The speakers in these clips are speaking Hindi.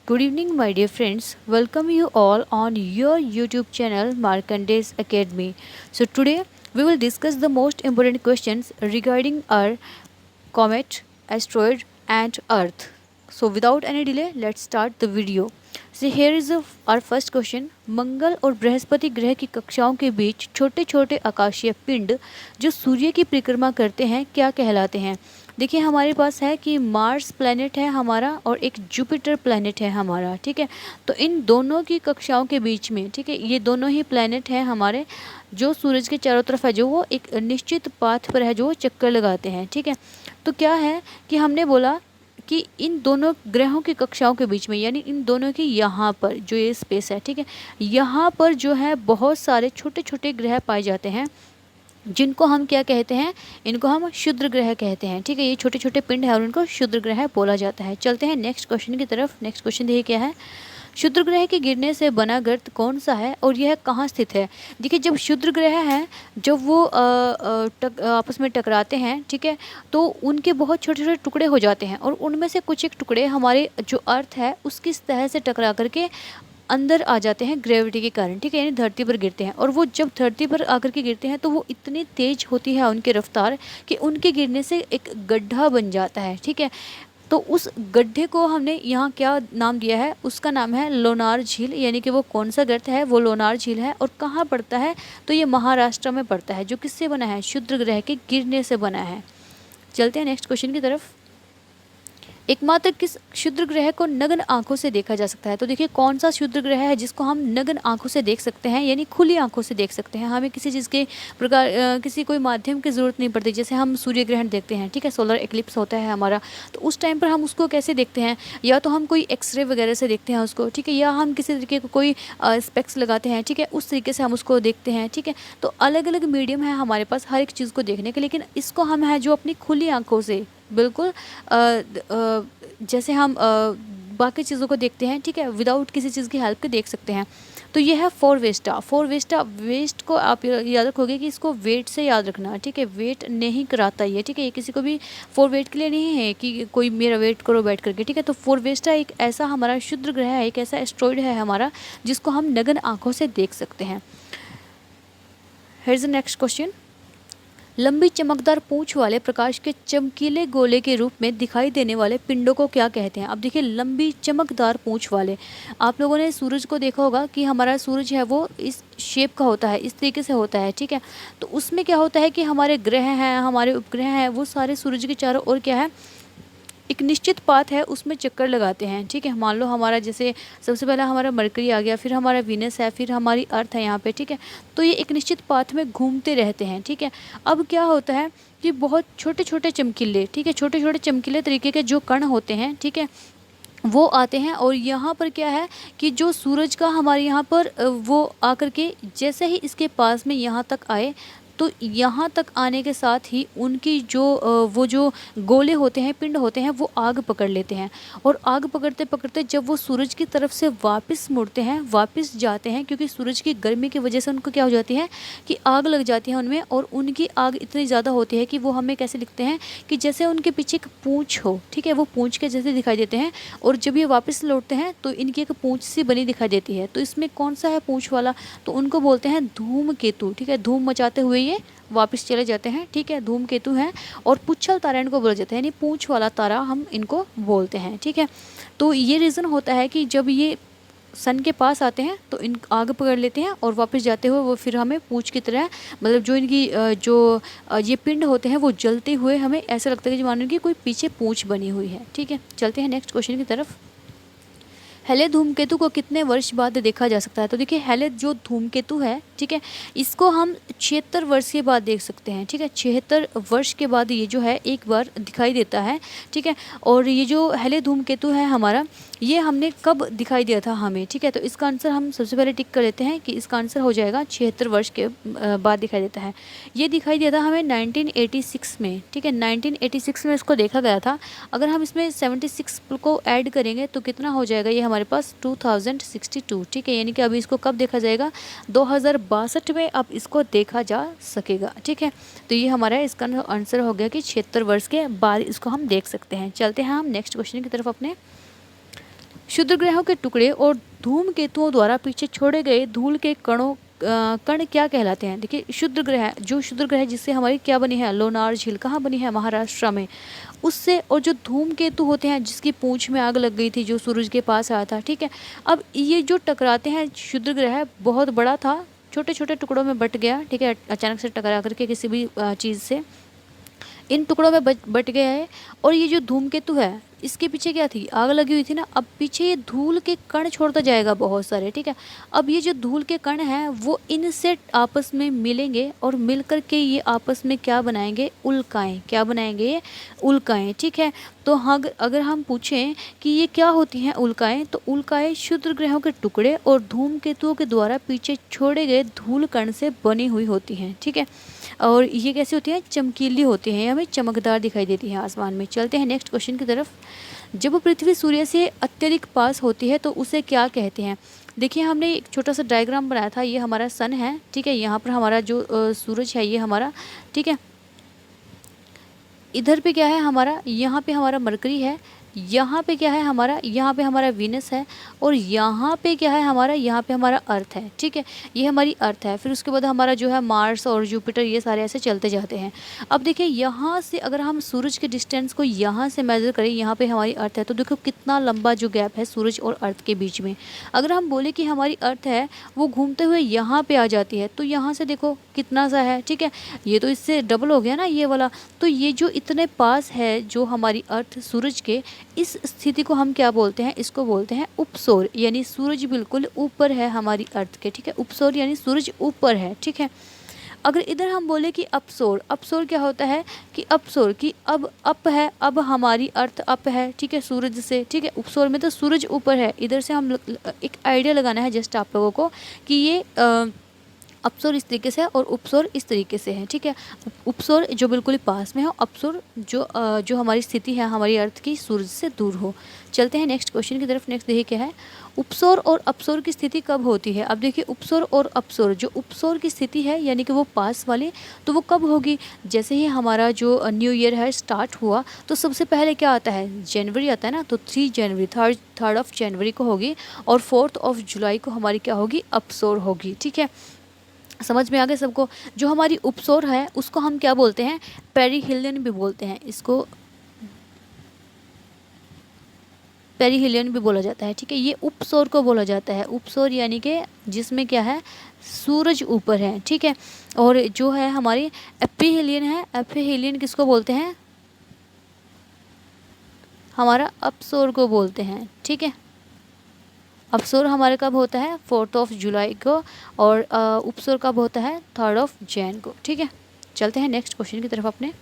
Good evening, my dear friends. Welcome you all on your YouTube channel Markande's Academy. So, today we will discuss the most important questions regarding our comet, asteroid, and Earth. So, without any delay, let's start the video. So, here is our first question. मंगल और बृहस्पति ग्रह की कक्षाओं के बीच छोटे छोटे आकाशीय पिंड जो सूर्य की परिक्रमा करते हैं क्या कहलाते हैं? देखिए हमारे पास है कि मार्स प्लैनेट है हमारा और एक जुपिटर प्लैनेट है हमारा, ठीक है। तो इन दोनों की कक्षाओं के बीच में, ठीक है, ये दोनों ही प्लैनेट हैं हमारे जो सूरज के चारों तरफ है, जो वो एक निश्चित पाथ पर है, जो वो चक्कर लगाते हैं, ठीक है। तो क्या है कि हमने बोला कि इन दोनों ग्रहों की कक्षाओं के बीच में, यानी इन दोनों की यहाँ पर जो ये स्पेस है, ठीक है, यहाँ पर जो है बहुत सारे छोटे छोटे ग्रह पाए जाते हैं जिनको हम क्या कहते हैं, इनको हम क्षुद्र ग्रह कहते हैं, ठीक है। ये छोटे छोटे पिंड है और इनको क्षुद्र ग्रह बोला जाता है। चलते हैं नेक्स्ट क्वेश्चन की तरफ। नेक्स्ट क्वेश्चन देखिए क्या है। क्षुद्र ग्रह के गिरने से बना गर्त कौन सा है और यह कहाँ स्थित है? देखिए जब क्षुद्र ग्रह हैं, जब वो आपस में टकराते हैं, ठीक है, तो उनके बहुत छोटे छोटे टुकड़े हो जाते हैं और उनमें से कुछ एक टुकड़े हमारे जो अर्थ है उसकी सतह से टकरा करके अंदर आ जाते हैं ग्रेविटी के कारण, ठीक है, यानी धरती पर गिरते हैं। और वो जब धरती पर आकर के गिरते हैं तो वो इतनी तेज होती है उनकी रफ्तार कि उनके गिरने से एक गड्ढा बन जाता है, ठीक है। तो उस गड्ढे को हमने यहाँ क्या नाम दिया है, उसका नाम है लोनार झील, यानी कि वो कौन सा गर्त है, वो लोनार झील है। और कहाँ पड़ता है, तो ये महाराष्ट्र में पड़ता है, जो किससे बना है, क्षुद्र ग्रह के गिरने से बना है। चलते हैं नेक्स्ट क्वेश्चन की तरफ। एकमात्र किस क्षुद्र ग्रह को नग्न आंखों से देखा जा सकता है? तो देखिए कौन सा क्षुद्र ग्रह है जिसको हम नग्न आंखों से देख सकते हैं, यानी खुली आंखों से देख सकते हैं। हमें किसी चीज़ के प्रकार किसी कोई माध्यम की ज़रूरत नहीं पड़ती। जैसे हम सूर्य ग्रहण देखते हैं, ठीक है, सोलर एक्लिप्स होता है हमारा, तो उस टाइम पर हम उसको कैसे देखते हैं? या तो हम कोई एक्सरे वगैरह से देखते हैं उसको, ठीक है, या हम किसी तरीके को कोई स्पेक्स लगाते हैं, ठीक है, उस तरीके से हम उसको देखते हैं, ठीक है। तो अलग अलग मीडियम है हमारे पास हर एक चीज़ को देखने के, लेकिन इसको हम है जो अपनी खुली आंखों से बिल्कुल जैसे हम बाकी चीज़ों को देखते हैं, ठीक है, विदाउट किसी चीज़ की हेल्प के देख सकते हैं। तो ये है फोरवेस्टा। फोरवेस्टा वेस्ट को आप याद रखोगे कि इसको वेट से याद रखना, ठीक है, वेट नहीं कराता ये, ठीक है, ये किसी को भी फोर वेट के लिए नहीं है कि कोई मेरा वेट करो बैठ करके, ठीक है। तो फोरवेस्टा एक ऐसा हमारा क्षुद्र ग्रह है, एक ऐसा एस्ट्रॉइड है हमारा जिसको हम नग्न आँखों से देख सकते हैं। Here is the next question. लंबी चमकदार पूंछ वाले प्रकाश के चमकीले गोले के रूप में दिखाई देने वाले पिंडों को क्या कहते हैं? अब देखिए लंबी चमकदार पूंछ वाले, आप लोगों ने सूरज को देखा होगा कि हमारा सूरज है वो इस शेप का होता है, इस तरीके से होता है, ठीक है। तो उसमें क्या होता है कि हमारे ग्रह हैं, हमारे उपग्रह हैं, वो सारे सूरज के चारों ओर क्या है, एक निश्चित पाथ है, उसमें चक्कर लगाते हैं, ठीक है। मान लो हमारा जैसे सबसे पहला हमारा मरकरी आ गया, फिर हमारा वीनस है, फिर हमारी अर्थ है यहाँ पे, ठीक है। तो ये एक निश्चित पाथ में घूमते रहते हैं, ठीक है। अब क्या होता है कि बहुत छोटे छोटे चमकीले, ठीक है, छोटे छोटे चमकीले तरीके के जो कण होते हैं, ठीक है, वो आते हैं और यहाँ पर क्या है कि जो सूरज का हमारे यहाँ पर वो आकर के जैसे ही इसके पास में यहाँ तक आए, तो यहाँ तक आने के साथ ही उनकी जो वो जो गोले होते हैं, पिंड होते हैं, वो आग पकड़ लेते हैं। और आग पकड़ते पकड़ते जब वो सूरज की तरफ से वापस मुड़ते हैं, वापस जाते हैं, क्योंकि सूरज की गर्मी की वजह से उनको क्या हो जाती है कि आग लग जाती है उनमें, और उनकी आग इतनी ज़्यादा होती है कि वो हमें कैसे दिखते हैं कि जैसे उनके पीछे एक पूँछ हो, ठीक है, वो पूँछ के जैसे दिखाई देते हैं। और जब ये वापस लौटते हैं तो इनकी एक पूँछ सी बनी दिखाई देती है। तो इसमें कौन सा है पूँछ वाला, तो उनको बोलते हैं धूमकेतु, ठीक है। धूम मचाते हुए ये वापस चले जाते हैं, ठीक है, धूमकेतु हैं। और पुच्छल तारा इनको बोला जाता है, यानी पूंछ वाला तारा हम इनको बोलते हैं, ठीक है। तो ये रीज़न होता है कि जब ये सन के पास आते हैं तो इन आग पकड़ लेते हैं और वापस जाते हुए वो फिर हमें पूंछ की तरह, मतलब जो इनकी ये पिंड होते हैं वो जलते हुए हमें ऐसा लगता है कि मानो कि कोई पीछे पूंछ बनी हुई है, ठीक है। चलते हैं नेक्स्ट क्वेश्चन की तरफ। हेले धूमकेतु को कितने वर्ष बाद देखा जा सकता है? तो देखिए हेले जो धूमकेतु है, ठीक है, इसको हम 76 वर्ष के बाद देख सकते हैं, ठीक है। 76 वर्ष के बाद ये जो है एक बार दिखाई देता है, ठीक है। और ये जो हेले धूमकेतु है हमारा, ये हमने कब दिखाई दिया था हमें, ठीक है। तो इसका आंसर हम सबसे पहले टिक कर लेते हैं कि इसका आंसर हो जाएगा 76 वर्ष के बाद दिखाई देता है। ये दिखाई दिया था हमें 1986 में, ठीक है, 1986 में इसको देखा गया था। अगर हम इसमें 76 को ऐड करेंगे तो कितना हो जाएगा, ये हमारे पास 2062, ठीक है। यानी कि अभी इसको कब देखा जाएगा, 2062 में अब इसको देखा जा सकेगा, ठीक है। तो ये हमारा इसका आंसर हो गया कि 76 वर्ष के बाद इसको हम देख सकते हैं। चलते हैं हम नेक्स्ट क्वेश्चन की तरफ अपने। क्षुद्र ग्रहों के टुकड़े और धूमकेतुओं द्वारा पीछे छोड़े गए धूल के कण क्या कहलाते हैं? देखिए क्षुद्र ग्रह, जो क्षुद्र ग्रह जिससे हमारी क्या बनी है, लोनार झील कहाँ बनी है? महाराष्ट्र में। उससे, और जो धूमकेतु होते हैं जिसकी पूंछ में आग लग गई थी, जो सूरज के पास आया था, ठीक है। अब ये जो टकराते हैं, क्षुद्र ग्रह बहुत बड़ा था, छोटे छोटे टुकड़ों में बट गया, ठीक है, अचानक से टकरा करके किसी भी चीज़ से इन टुकड़ों में बट गया है। और ये जो धूमकेतु है, इसके पीछे क्या थी? आग लगी हुई थी ना। अब पीछे ये धूल के कण छोड़ता जाएगा बहुत सारे, ठीक है। अब ये जो धूल के कण हैं वो इनसे आपस में मिलेंगे और मिल कर के ये आपस में क्या बनाएंगे? उल्काएं। क्या बनाएंगे? ये उल्काएं, ठीक है। तो अगर हम पूछें कि ये क्या होती हैं उल्काएं, तो उल्काएं क्षुद्र ग्रहों के टुकड़े और धूमकेतुओं के द्वारा पीछे छोड़े गए धूल कण से बनी हुई होती हैं, ठीक है। और ये कैसी होती हैं? चमकीली होती हैं, हमें चमकदार दिखाई देती हैं आसमान में। चलते हैं नेक्स्ट क्वेश्चन की तरफ। जब पृथ्वी सूर्य से अत्यधिक पास होती है तो उसे क्या कहते हैं? देखिए हमने एक छोटा सा डायग्राम बनाया था, ये हमारा सन है, ठीक है। यहाँ पर हमारा जो सूरज है ये हमारा, ठीक है। इधर पे क्या है हमारा? यहाँ पे हमारा मरकरी है, यहाँ पे क्या है हमारा? यहाँ पे हमारा वीनस है, और यहाँ पे क्या है हमारा? यहाँ पे हमारा अर्थ है, ठीक है। ये हमारी अर्थ है। फिर उसके बाद हमारा जो है मार्स और जुपिटर, ये सारे ऐसे चलते जाते हैं। अब देखिए यहाँ से अगर हम सूरज के डिस्टेंस को यहाँ से मेज़र करें, यहाँ पे हमारी अर्थ है, तो देखो कितना लंबा जो गैप है सूरज और अर्थ के बीच में। अगर हम बोले कि हमारी अर्थ है वो घूमते हुए यहाँ पे आ जाती है, तो यहाँ से देखो कितना सा है, ठीक है। ये तो इससे डबल हो गया ना ये वाला। तो ये जो इतने पास है जो हमारी अर्थ सूरज के, इस स्थिति को हम क्या बोलते हैं? इसको बोलते हैं उपसौर, यानी सूरज बिल्कुल ऊपर है हमारी अर्थ के, ठीक है। उपसौर यानी सूरज ऊपर है, ठीक है। अगर इधर हम बोले कि अपसौर, अपसौर क्या होता है? कि अपसौर की अब अप है, अब हमारी अर्थ अप है, ठीक है, सूरज से, ठीक है। उपसौर में तो सूरज ऊपर है। इधर से हम एक आइडिया लगाना है जस्ट आप लोगों को कि ये अपसौर इस तरीके से है और उपसौर इस तरीके से है, ठीक है। उपसौर जो बिल्कुल पास में हो, अपसौर जो हमारी स्थिति है हमारी अर्थ की सूरज से दूर हो। चलते हैं नेक्स्ट क्वेश्चन की तरफ। नेक्स्ट देखिए क्या है? उपसौर और अपसौर की स्थिति कब होती है? अब देखिए उपसौर और अपसौर, जो उपसौर की स्थिति है यानी कि वो पास वाली, तो वो कब होगी? जैसे ही हमारा जो न्यू ईयर है स्टार्ट हुआ, तो सबसे पहले क्या आता है? जनवरी आता है ना। तो 3 जनवरी, थर्ड ऑफ जनवरी को होगी, और 4 ऑफ जुलाई को हमारी क्या होगी? अपसौर होगी, ठीक है। समझ में आ गया सबको? जो हमारी उपसौर है उसको हम क्या बोलते हैं? पेरिहिलियन भी बोलते हैं, इसको पेरिहिलियन भी बोला जाता है, ठीक है। ये उपसौर को बोला जाता है। उपसौर यानी कि जिसमें क्या है? सूरज ऊपर है, ठीक है। और जो है हमारी एपिहिलियन है, एपिहिलियन किसको बोलते हैं? हमारा अपसौर को बोलते हैं, ठीक है। अपसौर हमारे कब होता है? 4 ऑफ जुलाई को, और उपसौर कब होता है? 3 ऑफ जैन को, ठीक है। चलते हैं नेक्स्ट क्वेश्चन की तरफ अपने।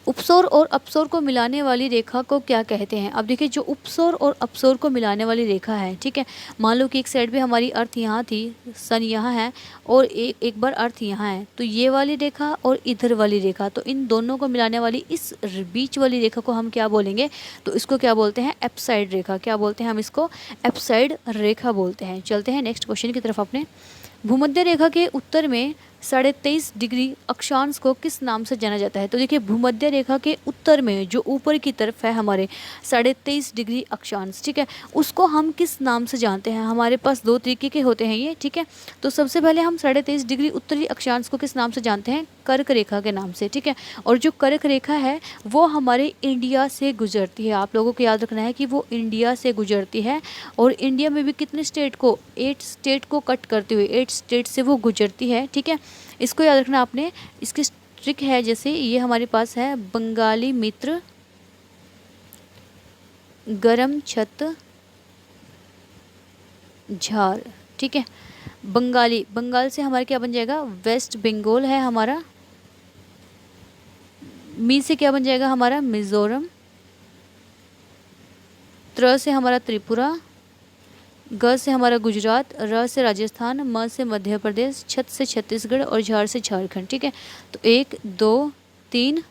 उपसौर और अपसौर को मिलाने वाली रेखा को क्या कहते हैं? अब देखिए जो उपसौर और अपसौर को मिलाने वाली रेखा है, ठीक है। मान लो कि एक साइड पे हमारी अर्थ यहाँ थी, सन यहाँ है, और एक बार अर्थ यहाँ है, तो ये वाली रेखा और इधर वाली रेखा, तो इन दोनों को मिलाने वाली इस बीच वाली रेखा को हम क्या बोलेंगे? तो इसको क्या बोलते हैं? एप्साइड रेखा। क्या बोलते हैं हम इसको? एप्साइड रेखा बोलते हैं। चलते हैं नेक्स्ट क्वेश्चन की तरफ अपने। भूमध्य रेखा के उत्तर में 23.5 डिग्री अक्षांश को किस नाम से जाना जाता है? तो देखिए भूमध्य रेखा के उत्तर में जो ऊपर की तरफ है हमारे 23.5 डिग्री अक्षांश, ठीक है, उसको हम किस नाम से जानते हैं? हमारे पास 2 तरीके के होते हैं ये, ठीक है। तो सबसे पहले हम 23.5 डिग्री उत्तरी अक्षांश को किस नाम से जानते हैं? कर्क रेखा के नाम से, ठीक है। और जो कर्क रेखा है वो हमारे इंडिया से गुजरती है। आप लोगों को याद रखना है कि वो इंडिया से गुजरती है, और इंडिया में भी कितने स्टेट को? 8 स्टेट को कट करते हुए 8 स्टेट से वो गुजरती है, ठीक है। इसको याद रखना आपने। इसकी ट्रिक है, जैसे ये हमारे पास है बंगाली मित्र, गरम छत, झार, ठीक है। बंगाल से हमारा क्या बन जाएगा? वेस्ट बंगाल है हमारा। मी से क्या बन जाएगा हमारा? मिजोरम। त्र से हमारा त्रिपुरा, ग से हमारा गुजरात, र से राजस्थान, म से मध्य प्रदेश, छत से छत्तीसगढ़, और झार से झारखंड, ठीक है। तो 1 2 3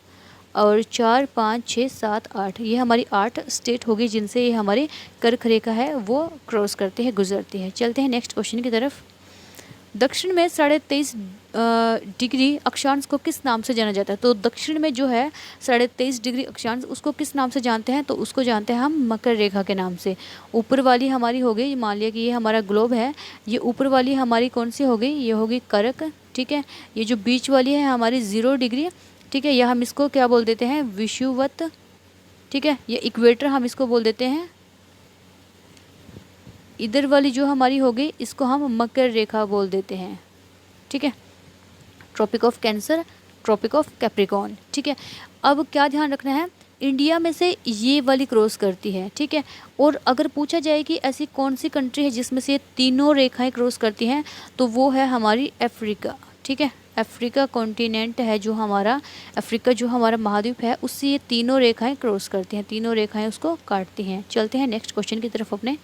और 4 5 6 7 8, ये हमारी 8 स्टेट होगी जिनसे ये हमारी कर्क रेखा है वो क्रॉस करते हैं, गुजरती है। चलते हैं नेक्स्ट क्वेश्चन की तरफ। दक्षिण में 23.5 डिग्री अक्षांश को किस नाम से जाना जाता है? तो दक्षिण में जो है 23.5 डिग्री अक्षांश, उसको किस नाम से जानते हैं? तो उसको जानते हैं हम मकर रेखा के नाम से। ऊपर वाली हमारी हो गई, मान लिया कि ये हमारा ग्लोब है, ये ऊपर वाली हमारी कौन सी हो गई? ये होगी कर्क, ठीक है। ये जो बीच वाली है हमारी 0 डिग्री, ठीक है, या हम इसको क्या बोल देते हैं? विषुवत, ठीक है। ये इक्वेटर हम इसको बोल देते हैं। इधर वाली जो हमारी हो गई इसको हम मकर रेखा बोल देते हैं, ठीक है। Tropic of cancer, tropic of capricorn, ठीक है। अब क्या ध्यान रखना है, इंडिया में से ये वाली क्रॉस करती है, ठीक है। और अगर पूछा जाए कि ऐसी कौन सी कंट्री है जिसमें से ये तीनों रेखाएं क्रॉस करती हैं, तो वो है हमारी अफ्रीका, ठीक है। अफ्रीका कॉन्टिनेंट है जो हमारा, अफ्रीका जो हमारा महाद्वीप है, उससे ये तीनों रेखाएं क्रॉस करती हैं, तीनों रेखाएं उसको काटती हैं। चलते हैं नेक्स्ट क्वेश्चन की तरफ अपने।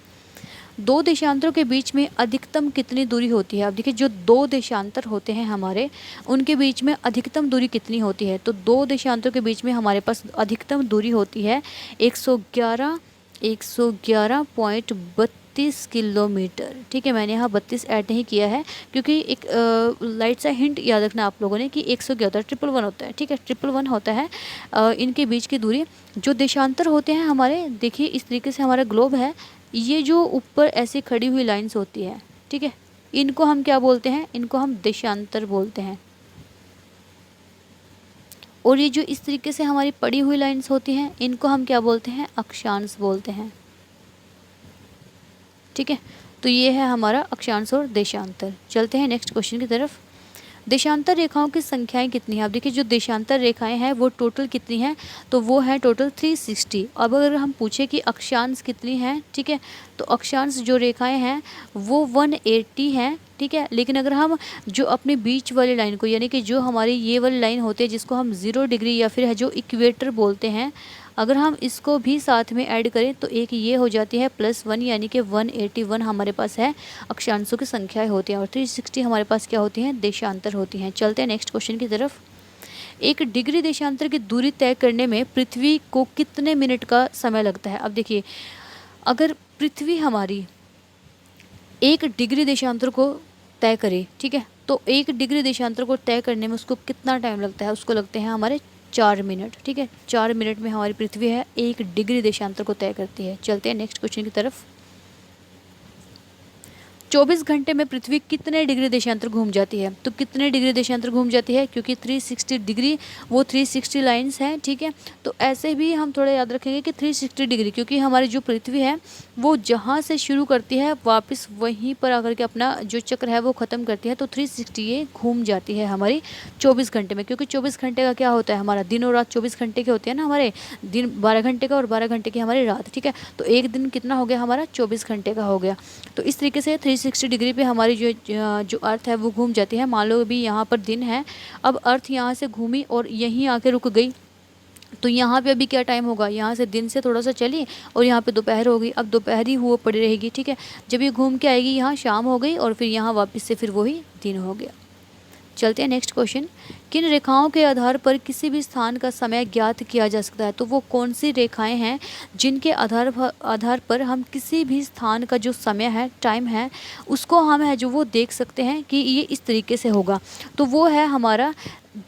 दो देशांतरों के बीच में अधिकतम कितनी दूरी होती है? अब देखिए, जो दो देशांतर होते हैं हमारे, उनके बीच में अधिकतम दूरी कितनी होती है? तो दो देशांतरों के बीच में हमारे पास अधिकतम दूरी होती है 111.32 किलोमीटर, ठीक है। मैंने यहाँ 32 ऐड नहीं किया है क्योंकि एक लाइट सा हिंट याद रखना आप लोगों ने कि 111 111 होता है, ठीक है, 111 होता है इनके बीच की दूरी। जो देशांतर होते हैं हमारे, देखिए इस तरीके से हमारा ग्लोब है, ये जो ऊपर ऐसे खड़ी हुई लाइंस होती है, ठीक है, इनको हम क्या बोलते हैं? इनको हम देशांतर बोलते हैं। और ये जो इस तरीके से हमारी पड़ी हुई लाइंस होती हैं, इनको हम क्या बोलते हैं? अक्षांश बोलते हैं, ठीक है। तो ये है हमारा अक्षांश और देशांतर। चलते हैं नेक्स्ट क्वेश्चन की तरफ। देशांतर रेखाओं की संख्याएं कितनी हैं? अब देखिए, जो देशांतर रेखाएं हैं वो टोटल कितनी हैं? तो वो है टोटल 360। अब अगर हम पूछे कि अक्षांश कितनी हैं, ठीक है, तो अक्षांश जो रेखाएं हैं वो 180 हैं, ठीक है। लेकिन अगर हम जो अपने बीच वाली लाइन को, यानी कि जो हमारी ये वाली लाइन होती है जिसको हम 0 डिग्री या फिर जो इक्वेटर बोलते हैं, अगर हम इसको भी साथ में ऐड करें तो एक ये हो जाती है +1, यानी कि 181 हमारे पास है अक्षांशों की संख्याएं होती हैं, और 360 हमारे पास क्या होती हैं? देशांतर होती हैं। चलते हैं नेक्स्ट क्वेश्चन की तरफ। 1 डिग्री देशांतर की दूरी तय करने में पृथ्वी को कितने मिनट का समय लगता है? अब देखिए, अगर पृथ्वी हमारी 1 डिग्री देशांतर को तय करे, ठीक है, तो 1 डिग्री देशांतर को तय करने में उसको कितना टाइम लगता है? उसको लगते हैं हमारे 4 मिनट, ठीक है। 4 मिनट में हमारी पृथ्वी है 1 डिग्री देशांतर को तय करती है। चलते हैं नेक्स्ट क्वेश्चन की तरफ। 24 घंटे में पृथ्वी कितने डिग्री देशांतर घूम जाती है? तो कितने डिग्री देशांतर घूम जाती है? क्योंकि 360 डिग्री वो 360 लाइंस हैं, ठीक है। तो ऐसे भी हम थोड़ा याद रखेंगे कि 360 डिग्री, क्योंकि हमारी जो पृथ्वी है वो जहाँ से शुरू करती है वापस वहीं पर आकर के अपना जो चक्र है वो ख़त्म करती है। तो 360 ये घूम जाती है हमारी 24 घंटे में, क्योंकि 24 घंटे का क्या होता है? हमारा दिन और रात 24 घंटे के होते हैं ना, हमारे दिन 12 घंटे का और 12 घंटे की हमारी रात, ठीक है। तो एक दिन कितना हो गया? हमारा 24 घंटे का हो गया। तो इस तरीके से 360 डिग्री पे हमारी जो अर्थ है वो घूम जाती है। मान लो अभी यहाँ पर दिन है, अब अर्थ यहाँ से घूमी और यहीं आके रुक गई, तो यहाँ पे अभी क्या टाइम होगा? यहाँ से दिन से थोड़ा सा चली और यहाँ पे दोपहर हो गई, अब दोपहर ही हुआ पड़ी रहेगी, ठीक है। जब ये घूम के आएगी यहाँ शाम हो गई और फिर यहाँ वापस से फिर वही दिन हो गया। चलते हैं नेक्स्ट क्वेश्चन। किन रेखाओं के आधार पर किसी भी स्थान का समय ज्ञात किया जा सकता है? तो वो कौन सी रेखाएं हैं जिनके आधार पर हम किसी भी स्थान का जो समय है, टाइम है, उसको हम है जो वो देख सकते हैं कि ये इस तरीके से होगा? तो वो है हमारा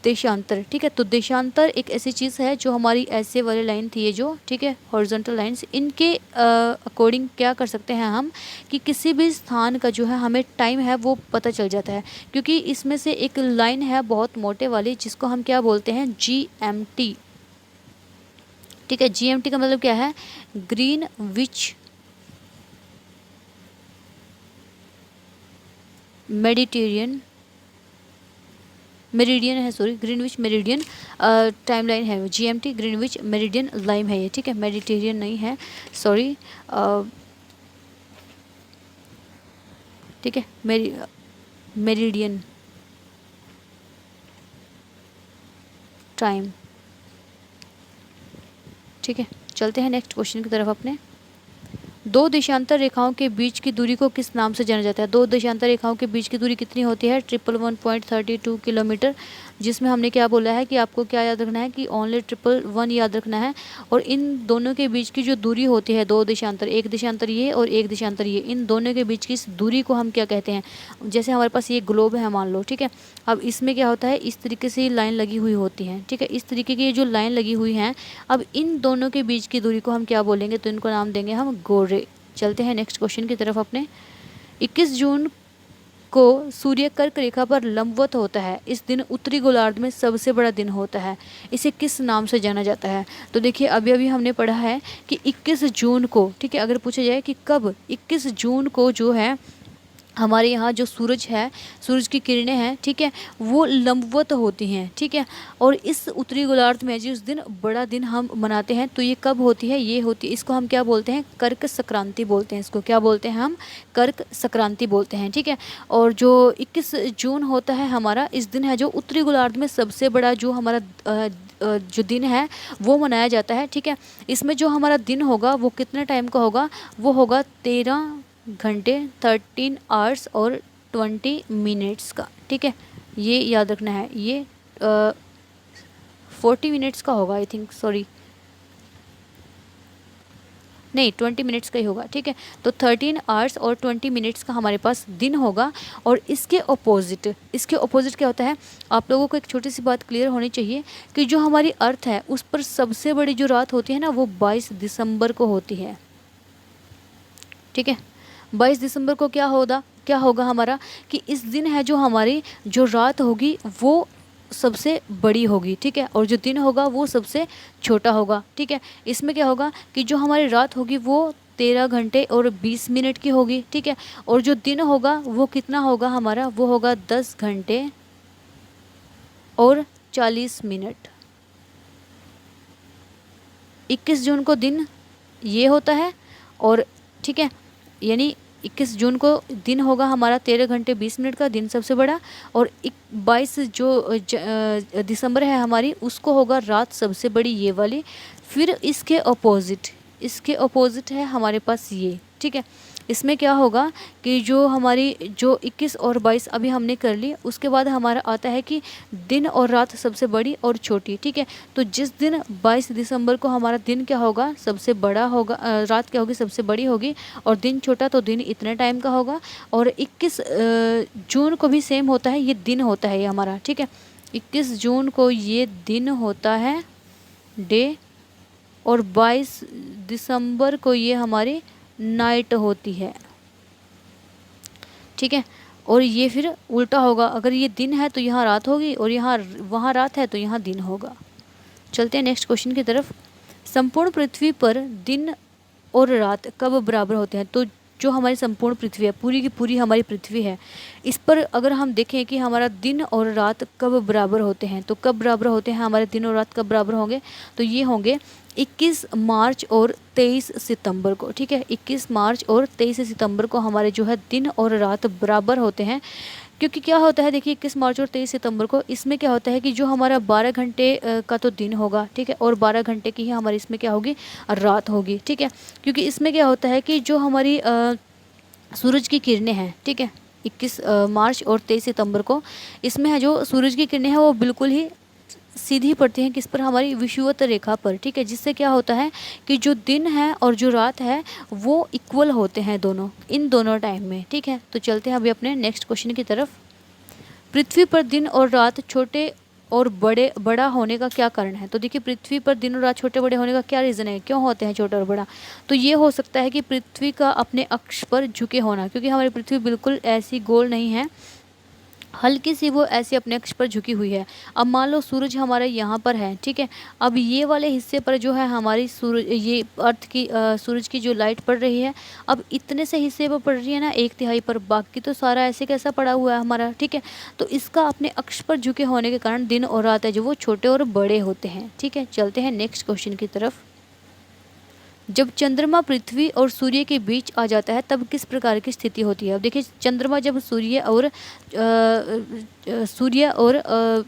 देशांतर, ठीक है। तो देशांतर एक ऐसी चीज़ है जो हमारी ऐसे वाली लाइन थी, ये जो, ठीक है, हॉरिजॉन्टल लाइंस, इनके अकॉर्डिंग क्या कर सकते हैं हम कि किसी भी स्थान का जो है हमें टाइम है वो पता चल जाता है। क्योंकि इसमें से एक लाइन है बहुत मोटे वाली जिसको हम क्या बोलते हैं? GMT, ठीक है। GMT का मतलब क्या है? ग्रीनविच मेरिडियन है, सॉरी, ग्रीनविच मेरिडियन टाइमलाइन है GMT, ग्रीनविच मेरिडियन लाइन है ये, ठीक है, मेडिटेरियन नहीं है, सॉरी, ठीक है, मेरिडियन टाइम, ठीक है। चलते हैं नेक्स्ट क्वेश्चन की तरफ अपने। दो देशांतर रेखाओं के बीच की दूरी को किस नाम से जाना जाता है? दो देशांतर रेखाओं के बीच की दूरी कितनी होती है? 111.32 किलोमीटर। जिसमें हमने क्या बोला है कि आपको क्या याद रखना है कि ओनली 111 याद रखना है। और इन दोनों के बीच की जो दूरी होती है, दो देशांतर, एक देशांतर ये और एक देशांतर ये, इन दोनों के बीच की इस दूरी को हम क्या कहते हैं। जैसे हमारे पास ये ग्लोब है मान लो, ठीक है। अब इसमें क्या होता है, इस तरीके से लाइन लगी हुई होती है, ठीक है। इस तरीके की जो लाइन लगी हुई हैं, अब इन दोनों के बीच की दूरी को हम क्या बोलेंगे, तो इनको नाम देंगे हम गोरे। चलते हैं नेक्स्ट क्वेश्चन की तरफ अपने। 21 जून को सूर्य कर्क रेखा पर लंबवत होता है। इस दिन उत्तरी गोलार्ध में सबसे बड़ा दिन होता है। इसे किस नाम से जाना जाता है। तो देखिए अभी अभी हमने पढ़ा है कि 21 जून को, ठीक है, अगर पूछा जाए कि कब, 21 जून को जो है हमारे यहाँ जो सूरज है, सूरज की किरणें हैं, ठीक है, वो लंबवत होती हैं, ठीक है। और इस उत्तरी गोलार्ध में जिस दिन बड़ा दिन हम मनाते हैं, तो ये कब होती है, ये होती है, इसको हम क्या बोलते हैं, कर्क संक्रांति बोलते हैं। इसको क्या बोलते हैं हम, कर्क संक्रांति बोलते हैं, ठीक है। और जो 21 जून होता है हमारा, इस दिन है जो उत्तरी गोलार्ध में सबसे बड़ा जो हमारा जो दिन है वो मनाया जाता है, ठीक है। इसमें जो हमारा दिन होगा वो कितने टाइम का होगा, वो होगा 13 घंटे 13 आवर्स और 20 मिनट्स का, ठीक है। ये याद रखना है, ये 40 मिनट्स का होगा आई थिंक, सॉरी नहीं 20 मिनट्स का ही होगा, ठीक है। तो 13 आवर्स और 20 मिनट्स का हमारे पास दिन होगा। और इसके अपोजिट क्या होता है, आप लोगों को एक छोटी सी बात क्लियर होनी चाहिए कि जो हमारी अर्थ है उस पर सबसे बड़ी जो रात होती है ना, वो 22 दिसंबर को होती है, ठीक है। 22 दिसंबर को क्या होगा हमारा, कि इस दिन है जो हमारी जो रात होगी वो सबसे बड़ी होगी, ठीक है। और जो दिन होगा वो सबसे छोटा होगा, ठीक है। इसमें क्या होगा कि जो हमारी रात होगी वो 13 घंटे और 20 मिनट की होगी, ठीक है। और जो दिन होगा वो कितना होगा हमारा, वो होगा 10 घंटे और 40 मिनट। 21 जून को दिन ये होता है, और ठीक है, यानी 21 जून को दिन होगा हमारा 13 घंटे 20 मिनट का, दिन सबसे बड़ा। और 22 जो दिसंबर है हमारी, उसको होगा रात सबसे बड़ी, ये वाली। फिर इसके अपोजिट है हमारे पास ये, ठीक है। इसमें क्या होगा कि जो हमारी जो 21 और 22 अभी हमने कर ली, उसके बाद हमारा आता है कि दिन और रात सबसे बड़ी और छोटी, ठीक है। तो जिस दिन 22 दिसंबर को हमारा दिन क्या होगा, सबसे बड़ा होगा, रात क्या होगी, सबसे बड़ी होगी, और दिन छोटा, तो दिन इतने टाइम का होगा। और 21 जून को भी सेम होता है, ये दिन होता है ये हमारा, ठीक है। 21 जून को ये दिन होता है डे, और 22 दिसंबर को ये हमारी नाइट होती है, ठीक है। और ये फिर उल्टा होगा, अगर ये दिन है तो यहाँ रात होगी, और यहाँ वहाँ रात है तो यहाँ दिन होगा। चलते हैं नेक्स्ट क्वेश्चन की तरफ। संपूर्ण पृथ्वी पर दिन और रात कब बराबर होते हैं। तो जो हमारी संपूर्ण पृथ्वी है, पूरी की पूरी हमारी पृथ्वी है, इस पर अगर हम देखें कि हमारा दिन और रात कब बराबर होते हैं, तो कब बराबर होते हैं हमारे दिन और रात, कब बराबर होंगे, तो ये होंगे 21 मार्च और 23 सितंबर को, ठीक है। 21 मार्च और 23 सितंबर को हमारे जो है दिन और रात बराबर होते हैं। क्योंकि क्या होता है, देखिए 21 मार्च और 23 सितंबर को इसमें क्या होता है कि जो हमारा 12 घंटे का तो दिन होगा, ठीक है, और 12 घंटे की ही हमारी इसमें क्या होगी, रात होगी, ठीक है। क्योंकि इसमें क्या होता है कि जो हमारी सूरज की किरणें हैं, ठीक है, 21 मार्च और 23 सितंबर को इसमें है जो सूरज की किरणें हैं वो बिल्कुल ही सीधी पड़ती हैं किस पर, हमारी विषुवत रेखा पर, ठीक है। जिससे क्या होता है कि जो दिन है और जो रात है वो इक्वल होते हैं दोनों, इन दोनों टाइम में, ठीक है। तो चलते हैं अभी अपने नेक्स्ट क्वेश्चन की तरफ। पृथ्वी पर दिन और रात छोटे और बड़ा होने का क्या कारण है। तो देखिए पृथ्वी पर दिन और रात छोटे बड़े होने का क्या रीज़न है, क्यों होते हैं छोटा और बड़ा। तो ये हो सकता है कि पृथ्वी का अपने अक्ष पर झुके होना, क्योंकि हमारी पृथ्वी बिल्कुल ऐसी गोल नहीं है, हल्की सी वो ऐसे अपने अक्ष पर झुकी हुई है। अब मान लो सूरज हमारे यहाँ पर है, ठीक है। अब ये वाले हिस्से पर जो है हमारी सूरज, ये अर्थ की सूरज की जो लाइट पड़ रही है, अब इतने से हिस्से पर पड़ रही है ना, 1/3 पर, बाकी तो सारा ऐसे कैसा पड़ा हुआ है हमारा, ठीक है। तो इसका अपने अक्ष पर झुके होने के कारण दिन और रात है जो वो छोटे और बड़े होते हैं, ठीक है। चलते हैं नेक्स्ट क्वेश्चन की तरफ। जब चंद्रमा पृथ्वी और सूर्य के बीच आ जाता है तब किस प्रकार की स्थिति होती है। अब देखिए चंद्रमा जब सूर्य और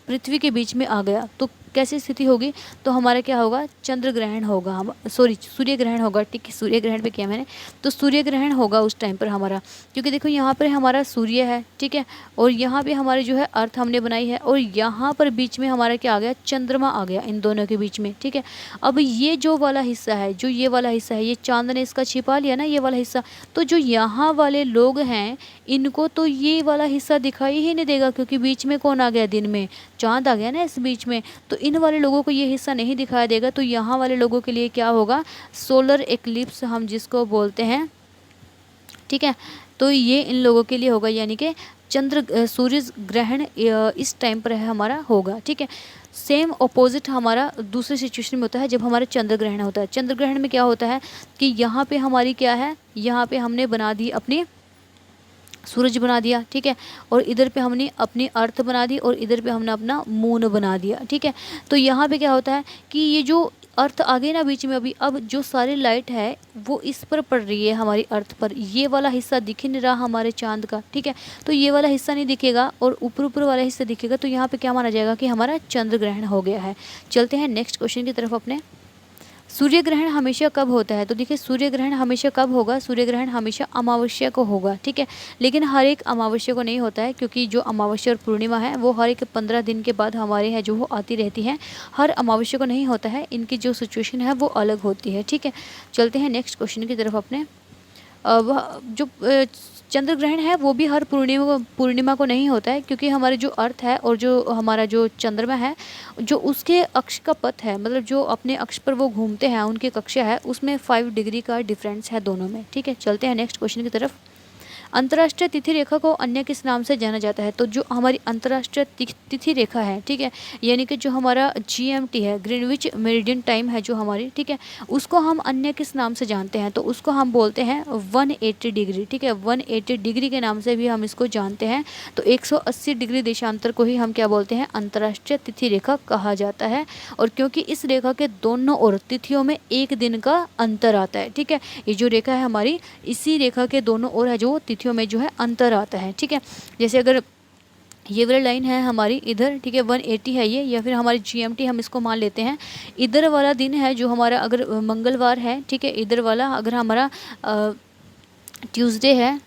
पृथ्वी के बीच में आ गया तो कैसी स्थिति होगी, तो हमारा क्या होगा, चंद्र ग्रहण होगा, हम सॉरी सूर्य ग्रहण होगा, ठीक है, सूर्य ग्रहण पे किया मैंने, तो सूर्य ग्रहण होगा उस टाइम पर हमारा, क्योंकि देखो यहाँ पर हमारा सूर्य है, ठीक है, और यहाँ पे हमारे जो है अर्थ हमने बनाई है, और यहाँ पर बीच में हमारा क्या आ गया, चंद्रमा आ गया इन दोनों के बीच में, ठीक है। अब ये जो वाला हिस्सा है, जो ये वाला हिस्सा है, ये चांद ने इसका छिपा लिया ना ये वाला हिस्सा, तो जो यहाँ वाले लोग हैं इनको तो ये वाला हिस्सा दिखाई ही नहीं देगा, क्योंकि बीच में कौन आ गया, दिन में चांद आ गया ना इस बीच में, तो इन वाले लोगों को ये हिस्सा नहीं दिखाई देगा। तो यहाँ वाले लोगों के लिए क्या होगा, सोलर एक्लिप्स हम जिसको बोलते हैं, ठीक है, तो ये इन लोगों के लिए होगा, यानी कि सूर्य ग्रहण इस टाइम पर है हमारा होगा, ठीक है। सेम ऑपोजिट हमारा दूसरे सिचुएशन में होता है जब हमारा चंद्र ग्रहण होता है। चंद्र ग्रहण में क्या होता है कि यहाँ पे हमारी क्या है, यहाँ पे हमने बना दी अपनी सूरज बना दिया, ठीक है, और इधर पे हमने अपनी अर्थ बना दी, और इधर पे हमने अपना मून बना दिया, ठीक है। तो यहाँ पे क्या होता है कि ये जो अर्थ आ गई ना बीच में, अभी अब जो सारी लाइट है वो इस पर पड़ रही है हमारी अर्थ पर, ये वाला हिस्सा दिख ही नहीं रहा हमारे चांद का, ठीक है, तो ये वाला हिस्सा नहीं दिखेगा और ऊपर ऊपर वाला हिस्सा दिखेगा, तो यहाँ पे क्या माना जाएगा कि हमारा चंद्र ग्रहण हो गया है। चलते हैं नेक्स्ट क्वेश्चन की तरफ अपने। सूर्य ग्रहण हमेशा कब होता है, तो देखिए सूर्य ग्रहण हमेशा कब होगा, सूर्य ग्रहण हमेशा अमावस्या को होगा, ठीक है, लेकिन हर एक अमावस्या को नहीं होता है, क्योंकि जो अमावस्या और पूर्णिमा है वो हर एक 15 दिन के बाद हमारे यहाँ जो वो आती रहती है, हर अमावस्या को नहीं होता है, इनकी जो सिचुएशन है वो अलग होती है, ठीक है। चलते हैं नेक्स्ट क्वेश्चन की तरफ अपने। वह जो चंद्र ग्रहण है वो भी हर पूर्णिमा को नहीं होता है, क्योंकि हमारे जो अर्थ है और जो हमारा जो चंद्रमा है, जो उसके अक्ष का पथ है, मतलब जो अपने अक्ष पर वो घूमते हैं उनकी कक्षा है, उसमें 5 डिग्री का डिफरेंस है दोनों में, ठीक है। चलते हैं नेक्स्ट क्वेश्चन की तरफ। अंतर्राष्ट्रीय तिथि रेखा को अन्य किस नाम से जाना जाता है, तो जो हमारी अंतर्राष्ट्रीय तिथि रेखा है, ठीक है, यानी कि जो हमारा GMT है, ग्रीनविच मेरिडियन टाइम है जो हमारी, ठीक है, उसको हम अन्य किस नाम से जानते हैं, तो उसको हम बोलते हैं 180 डिग्री, ठीक है, 180 डिग्री के नाम से भी हम इसको जानते हैं। तो 180 डिग्री देशांतर को ही हम क्या बोलते हैं, अंतर्राष्ट्रीय तिथि रेखा कहा जाता है। और क्योंकि इस रेखा के दोनों ओर तिथियों में 1 दिन का अंतर आता है, ठीक है, ये जो रेखा है हमारी, इसी रेखा के दोनों ओर है जो तिथियों में जो है अंतर आता है, ठीक है। जैसे अगर ये वाली लाइन है हमारी इधर, ठीक है, 180 है ये, या फिर हमारी GMT हम इसको मान लेते हैं, इधर वाला दिन है जो हमारा अगर मंगलवार है, ठीक है, इधर वाला अगर हमारा ट्यूसडे है,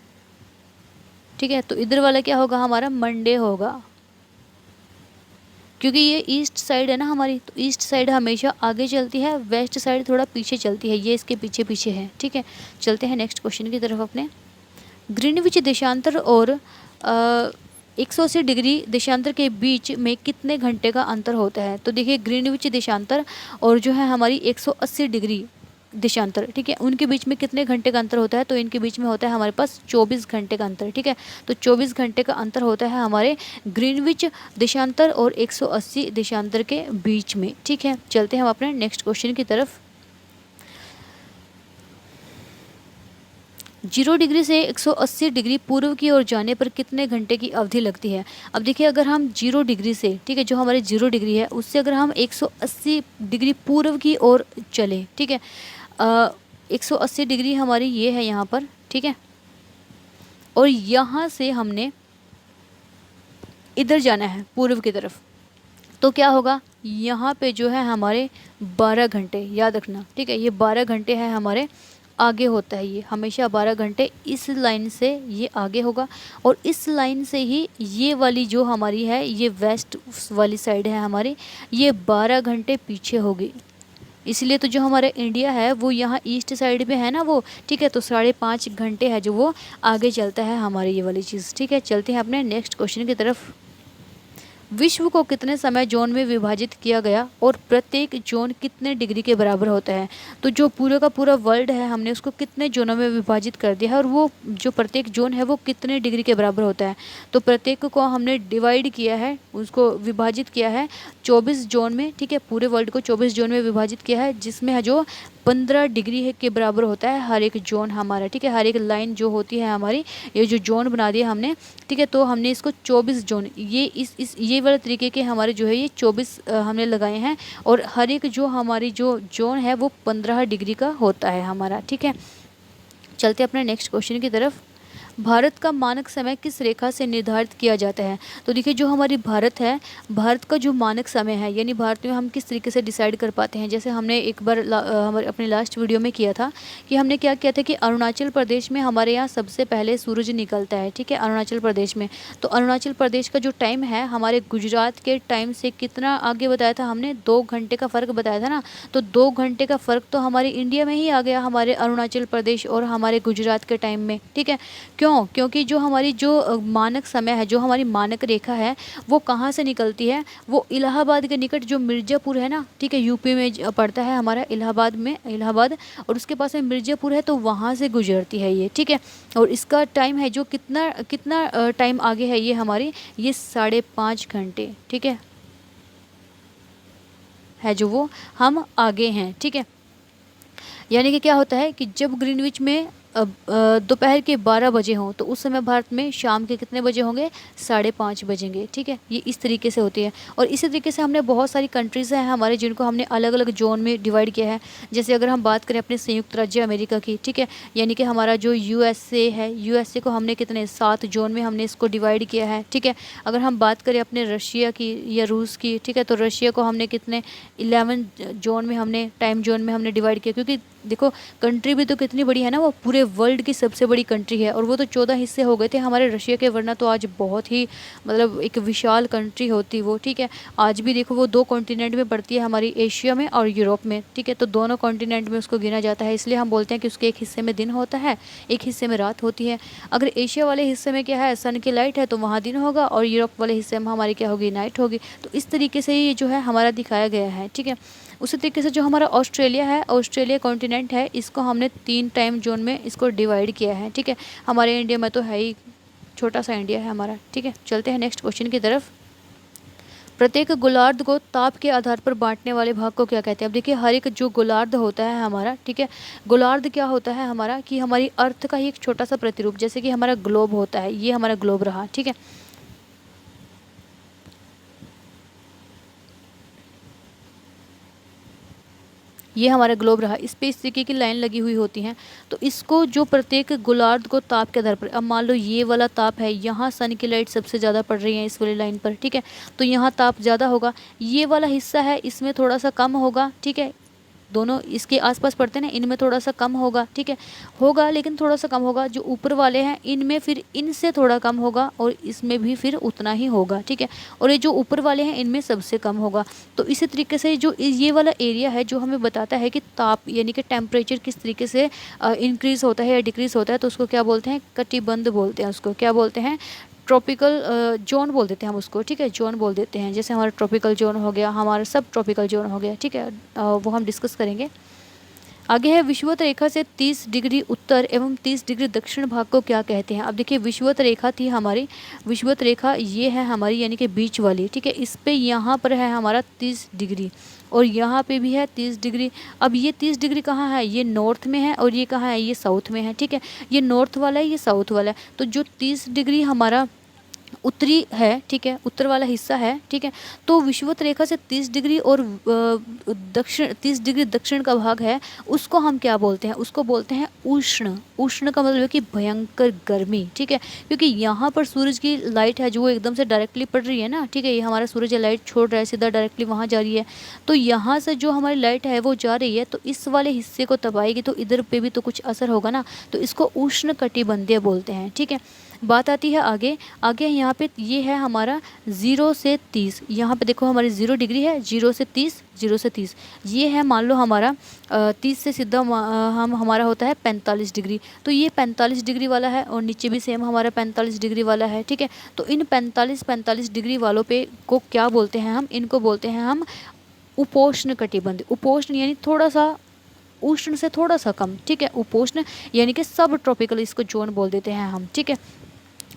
ठीक है, तो इधर वाला क्या होगा, हमारा मंडे होगा, क्योंकि ये ईस्ट साइड है ना हमारी, तो ईस्ट साइड हमेशा आगे चलती है, वेस्ट साइड थोड़ा पीछे चलती है, ये इसके पीछे पीछे है, ठीक है। चलते हैं नेक्स्ट क्वेश्चन की तरफ अपने। ग्रीनविच देशांतर और 180 डिग्री देशांतर के बीच में कितने घंटे का अंतर होता है, तो देखिए ग्रीनविच देशांतर और जो है हमारी 180 डिग्री देशांतर, ठीक है, उनके बीच में कितने घंटे का अंतर होता है, तो इनके बीच में होता है हमारे पास 24 घंटे का अंतर, ठीक है। तो 24 घंटे का अंतर होता है हमारे ग्रीनविच देशांतर और 180 देशांतर के बीच में, ठीक है। चलते हैं हम अपने नेक्स्ट क्वेश्चन की तरफ। 0 डिग्री से 180 डिग्री पूर्व की ओर जाने पर कितने घंटे की अवधि लगती है। अब देखिए अगर हम 0 डिग्री से, ठीक है, जो हमारे 0 डिग्री है उससे अगर हम 180 डिग्री पूर्व की ओर चले, ठीक है, 180 डिग्री हमारी ये है यहाँ पर, ठीक है, और यहाँ से हमने इधर जाना है पूर्व की तरफ, तो क्या होगा, यहाँ पे जो है हमारे 12 घंटे, याद रखना, ठीक है, ये 12 घंटे है हमारे आगे होता है, ये हमेशा 12 घंटे इस लाइन से ये आगे होगा, और इस लाइन से ही ये वाली जो हमारी है, ये वेस्ट वाली साइड है हमारी, ये 12 घंटे पीछे होगी। इसलिए तो जो हमारा इंडिया है वो यहाँ ईस्ट साइड में है ना वो, ठीक है, तो 5.5 घंटे है जो वो आगे चलता है हमारी ये वाली चीज़, ठीक है। चलते हैं अपने नेक्स्ट क्वेश्चन की तरफ। विश्व को कितने समय जोन में विभाजित किया गया और प्रत्येक जोन कितने डिग्री के बराबर होता है, तो जो पूरा का पूरा वर्ल्ड है हमने उसको कितने जोनों में विभाजित कर दिया है, और वो जो प्रत्येक जोन है वो कितने डिग्री के बराबर होता है, तो प्रत्येक को हमने डिवाइड किया है, उसको विभाजित किया है 24 जोन में, ठीक है, पूरे वर्ल्ड को 24 जोन में विभाजित किया है, जिसमें है जो 15 डिग्री है के बराबर होता है हर एक जोन हमारा, ठीक है, हर एक लाइन जो होती है हमारी, ये जो जोन बना दिया हमने, ठीक है, तो हमने इसको 24 जोन, ये ये वाले तरीके के हमारे जो है ये 24 हमने लगाए हैं, और हर एक जो हमारी जो जोन है वो 15 डिग्री का होता है हमारा, ठीक है। चलते अपने नेक्स्ट क्वेश्चन की तरफ। भारत का मानक समय किस रेखा से निर्धारित किया जाता है? तो देखिए जो हमारी भारत है, भारत का जो मानक समय है यानी भारत में हम किस तरीके से डिसाइड कर पाते हैं, जैसे हमने एक बार हमारे अपने लास्ट वीडियो में किया था कि हमने क्या किया था कि अरुणाचल प्रदेश में हमारे यहाँ सबसे पहले सूरज निकलता है, ठीक है, अरुणाचल प्रदेश में। तो अरुणाचल प्रदेश का जो टाइम है हमारे गुजरात के टाइम से कितना आगे बताया था हमने, 2 घंटे का फ़र्क बताया था ना। तो 2 घंटे का फ़र्क तो हमारे इंडिया में ही आ गया, हमारे अरुणाचल प्रदेश और हमारे गुजरात के टाइम में, ठीक है। क्यों? क्योंकि जो हमारी जो मानक समय है, जो हमारी मानक रेखा है, वो कहाँ से निकलती है, वो इलाहाबाद के निकट जो मिर्ज़ापुर है ना, ठीक है, यूपी में पड़ता है हमारा इलाहाबाद में, इलाहाबाद, और उसके पास में मिर्ज़ापुर है, तो वहाँ से गुजरती है ये, ठीक है। और इसका टाइम है जो कितना कितना टाइम आगे है ये हमारी, ये 5.5 घंटे, ठीक है जो वो हम आगे हैं, ठीक है। यानी कि क्या होता है कि जब ग्रीनविच में दोपहर के 12 बजे हों तो उस समय भारत में शाम के कितने बजे होंगे, 5:30 बजेंगे, ठीक है। ये इस तरीके से होती है। और इसी तरीके से हमने बहुत सारी कंट्रीज़ हैं हमारे जिनको हमने अलग अलग जोन में डिवाइड किया है। जैसे अगर हम बात करें अपने संयुक्त राज्य अमेरिका की, ठीक है, यानी कि हमारा जो यूएसए है, यूएसए को हमने कितने 7 जोन में हमने इसको डिवाइड किया है, ठीक है। अगर हम बात करें अपने रशिया की या रूस की, ठीक है, तो रशिया को हमने कितने 11 जोन में हमने, टाइम जोन में हमने डिवाइड किया, क्योंकि देखो कंट्री भी तो कितनी बड़ी है ना, वो पूरे वर्ल्ड की सबसे बड़ी कंट्री है, और वो तो 14 हिस्से हो गए थे हमारे रशिया के, वरना तो आज बहुत ही मतलब एक विशाल कंट्री होती वो, ठीक है। आज भी देखो वो 2 कॉन्टिनेंट में पड़ती है हमारी, एशिया में और यूरोप में, ठीक है। तो दोनों कॉन्टिनेंट में उसको गिना जाता है, इसलिए हम बोलते हैं कि उसके एक हिस्से में दिन होता है, एक हिस्से में रात होती है। अगर एशिया वाले हिस्से में क्या है, सन की लाइट है, तो वहाँ दिन होगा, और यूरोप वाले हिस्से में हमारी क्या होगी, नाइट होगी। तो इस तरीके से ये जो है हमारा दिखाया गया है, ठीक है। उसी तरीके से जो हमारा ऑस्ट्रेलिया है, ऑस्ट्रेलिया कॉन्टिनेंट है, इसको हमने 3 टाइम जोन में इसको डिवाइड किया है, ठीक है। हमारे इंडिया में तो है ही, छोटा सा इंडिया है हमारा, ठीक है। चलते हैं नेक्स्ट क्वेश्चन की तरफ। प्रत्येक गोलार्ध को ताप के आधार पर बांटने वाले भाग को क्या कहते हैं? अब देखिए हर एक जो गोलार्ध होता है हमारा, ठीक है, गोलार्ध क्या होता है हमारा कि हमारी अर्थ का ही एक छोटा सा प्रतिरूप, जैसे कि हमारा ग्लोब होता है, ये हमारा ग्लोब रहा, ठीक है। ये हमारा ग्लोब रहा, इस पे इस तरीके की लाइन लगी हुई होती हैं। तो इसको जो प्रत्येक गोलार्ध को ताप के आधार पर, अब मान लो ये वाला ताप है, यहाँ सन की लाइट सबसे ज़्यादा पड़ रही है इस वाली लाइन पर, ठीक है, तो यहाँ ताप ज़्यादा होगा। ये वाला हिस्सा है इसमें थोड़ा सा कम होगा, ठीक है, दोनों इसके आसपास पड़ते हैं ना, इनमें थोड़ा सा कम होगा, ठीक है, होगा लेकिन थोड़ा सा कम होगा। जो ऊपर वाले हैं इनमें फिर इनसे थोड़ा कम होगा, और इसमें भी फिर उतना ही होगा, ठीक है। और ये जो ऊपर वाले हैं इनमें सबसे कम होगा। तो इसी तरीके से जो ये वाला एरिया है जो हमें बताता है कि ताप यानी कि टेम्परेचर किस तरीके से इंक्रीज़ होता है या डिक्रीज़ होता है, तो उसको क्या बोलते हैं, कटिबंध बोलते हैं, उसको क्या बोलते हैं, ट्रॉपिकल जोन बोल देते हैं हम उसको, ठीक है, जोन बोल देते हैं। जैसे हमारा ट्रॉपिकल जोन हो गया, हमारा सब ट्रॉपिकल जोन हो गया, ठीक है, वो हम डिस्कस करेंगे। आगे है विषुवत रेखा से 30 डिग्री उत्तर एवं 30 डिग्री दक्षिण भाग को क्या कहते हैं? अब देखिए विषुवत रेखा थी हमारी, विषुवत रेखा ये है हमारी यानी कि बीच वाली, ठीक है, इस पे यहाँ पर है हमारा 30 डिग्री, और यहाँ पे भी है 30 डिग्री। अब ये 30 डिग्री कहाँ है, ये नॉर्थ में है, और ये कहाँ है, ये साउथ में है, ठीक है, ये नॉर्थ वाला है, ये साउथ वाला है। तो जो 30 डिग्री हमारा उत्तरी है, ठीक है, उत्तर वाला हिस्सा है, ठीक है, तो विषुवत रेखा से 30 डिग्री और दक्षिण 30 डिग्री दक्षिण का भाग है, उसको हम क्या बोलते हैं, उसको बोलते हैं उष्ण। उष्ण का मतलब है कि भयंकर गर्मी, ठीक है, क्योंकि यहाँ पर सूरज की लाइट है जो वो एकदम से डायरेक्टली पड़ रही है ना, ठीक है, ये हमारा सूरज लाइट छोड़ रहा है, सीधा डायरेक्टली वहाँ जा रही है, तो यहाँ से जो हमारी लाइट है वो जा रही है, तो इस वाले हिस्से को तपाएगी, तो इधर पे भी तो कुछ असर होगा ना, तो इसको उष्ण कटिबंधीय बोलते हैं, ठीक है। बात आती है आगे, आगे यहाँ पे ये है हमारा 0 से 30, यहाँ पे देखो हमारी 0 डिग्री है, 0 से 30, 0 से 30, ये है मान लो हमारा 30 से सीधा हम हमारा होता है 45 डिग्री, तो ये 45 डिग्री वाला है, और नीचे भी सेम हमारा 45 डिग्री वाला है, ठीक है। तो इन 45 डिग्री वालों पे को क्या बोलते हैं हम, इनको बोलते हैं हम उपोष्ण कटिबंध। उपोष्ण यानी थोड़ा सा उष्ण से थोड़ा सा कम, ठीक है, उपोष्ण यानी कि सब ट्रॉपिकल इसको जोन बोल देते हैं हम, ठीक है।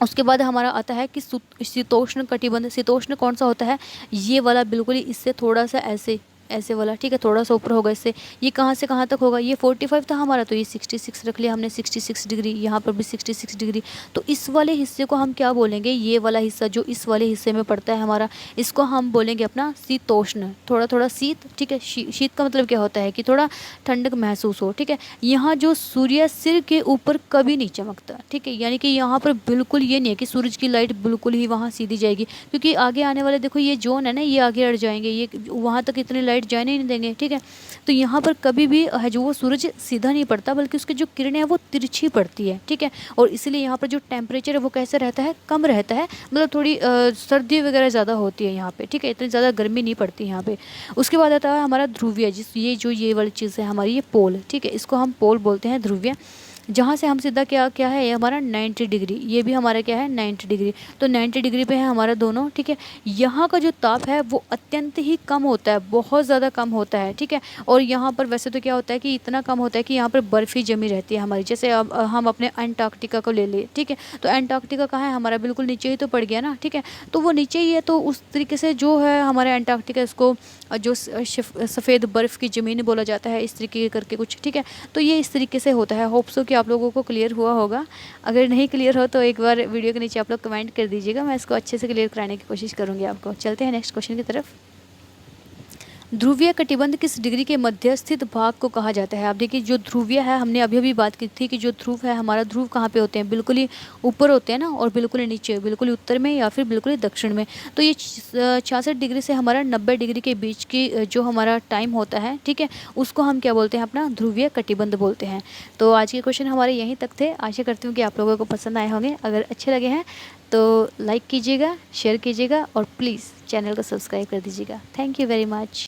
उसके बाद हमारा आता है कि शीतोष्ण कटिबंध। शीतोष्ण कौन सा होता है, ये वाला बिल्कुल ही इससे थोड़ा सा ऐसे ऐसे वाला, ठीक है, थोड़ा सा ऊपर होगा इससे। ये कहाँ से कहाँ तक होगा, ये 45 था हमारा, तो ये 66 रख लिया हमने, 66 डिग्री, यहाँ पर भी 66 डिग्री। तो इस वाले हिस्से को हम क्या बोलेंगे, ये वाला हिस्सा जो इस वाले हिस्से में पड़ता है हमारा, इसको हम बोलेंगे अपना शीतोष्ण, थोड़ा थोड़ा शीत, ठीक है। शीत का मतलब क्या होता है कि थोड़ा ठंडक महसूस हो, ठीक है। यहाँ जो सूर्य सिर के ऊपर कभी नहीं चमकता, ठीक है, यानी कि यहाँ पर बिल्कुल ये नहीं है कि सूरज की लाइट बिल्कुल ही वहाँ सीधी जाएगी, क्योंकि आगे आने वाले देखो ये जोन है ना, ये आगे अड़ जाएंगे, ये वहाँ तक इतनी लाइट जाने ही नहीं देंगे, ठीक है। तो यहाँ पर कभी भी है जो वो सूरज सीधा नहीं पड़ता, बल्कि उसकी जो किरणें हैं वो तिरछी पड़ती है, ठीक है। और इसलिए यहाँ पर जो टेम्परेचर है वो कैसे रहता है, कम रहता है, मतलब थोड़ी सर्दी वगैरह ज़्यादा होती है यहाँ पे, ठीक है, इतनी ज़्यादा गर्मी नहीं पड़ती यहाँ पे। उसके बाद आता है हमारा ध्रुवीय, जिस ये वाली चीज़ है हमारी, ये पोल, ठीक है, इसको हम पोल बोलते हैं, ध्रुवीय, जहाँ से हम सीधा क्या क्या है, ये हमारा 90 डिग्री, ये भी हमारा क्या है 90 डिग्री, तो 90 डिग्री पे है हमारा दोनों, ठीक है। यहाँ का जो ताप है वो अत्यंत ही कम होता है, बहुत ज़्यादा कम होता है, ठीक है। और यहाँ पर वैसे तो क्या होता है कि इतना कम होता है कि यहाँ पर बर्फ़ ही जमी रहती है हमारी, जैसे अब हम अपने अंटार्कटिका को ले लें, ठीक है। तो अंटार्कटिका कहाँ है हमारा, बिल्कुल नीचे ही तो पड़ गया ना, ठीक है, तो वो नीचे ही है। तो उस तरीके से जो है हमारे अंटार्कटिका, इसको जो सफ़ेद बर्फ़ की ज़मीन बोला जाता है, इस तरीके करके कुछ, ठीक है। तो ये इस तरीके से होता है। होप सो कि आप लोगों को क्लियर हुआ होगा। अगर नहीं क्लियर हो तो एक बार वीडियो के नीचे आप लोग कमेंट कर दीजिएगा, मैं इसको अच्छे से क्लियर कराने की कोशिश करूँगी आपको। चलते हैं नेक्स्ट क्वेश्चन की तरफ। ध्रुवीय कटिबंध किस डिग्री के मध्य स्थित भाग को कहा जाता है। आप देखिए, जो ध्रुवीय है, हमने अभी अभी बात की थी कि जो ध्रुव है हमारा, ध्रुव कहाँ पे होते हैं, बिल्कुल ही ऊपर होते हैं ना, और बिल्कुल ही नीचे, बिल्कुल ही उत्तर में या फिर बिल्कुल ही दक्षिण में। तो ये 66 डिग्री से हमारा 90 डिग्री के बीच की जो हमारा टाइम होता है, ठीक है, उसको हम क्या बोलते हैं, अपना ध्रुवीय कटिबंध बोलते हैं। तो आज के क्वेश्चन हमारे यहीं तक थे। आशा करती हूँ कि आप लोगों को पसंद आए होंगे। अगर अच्छे लगे हैं तो लाइक कीजिएगा, शेयर कीजिएगा और प्लीज़ चैनल को सब्सक्राइब कर दीजिएगा। Thank you very much.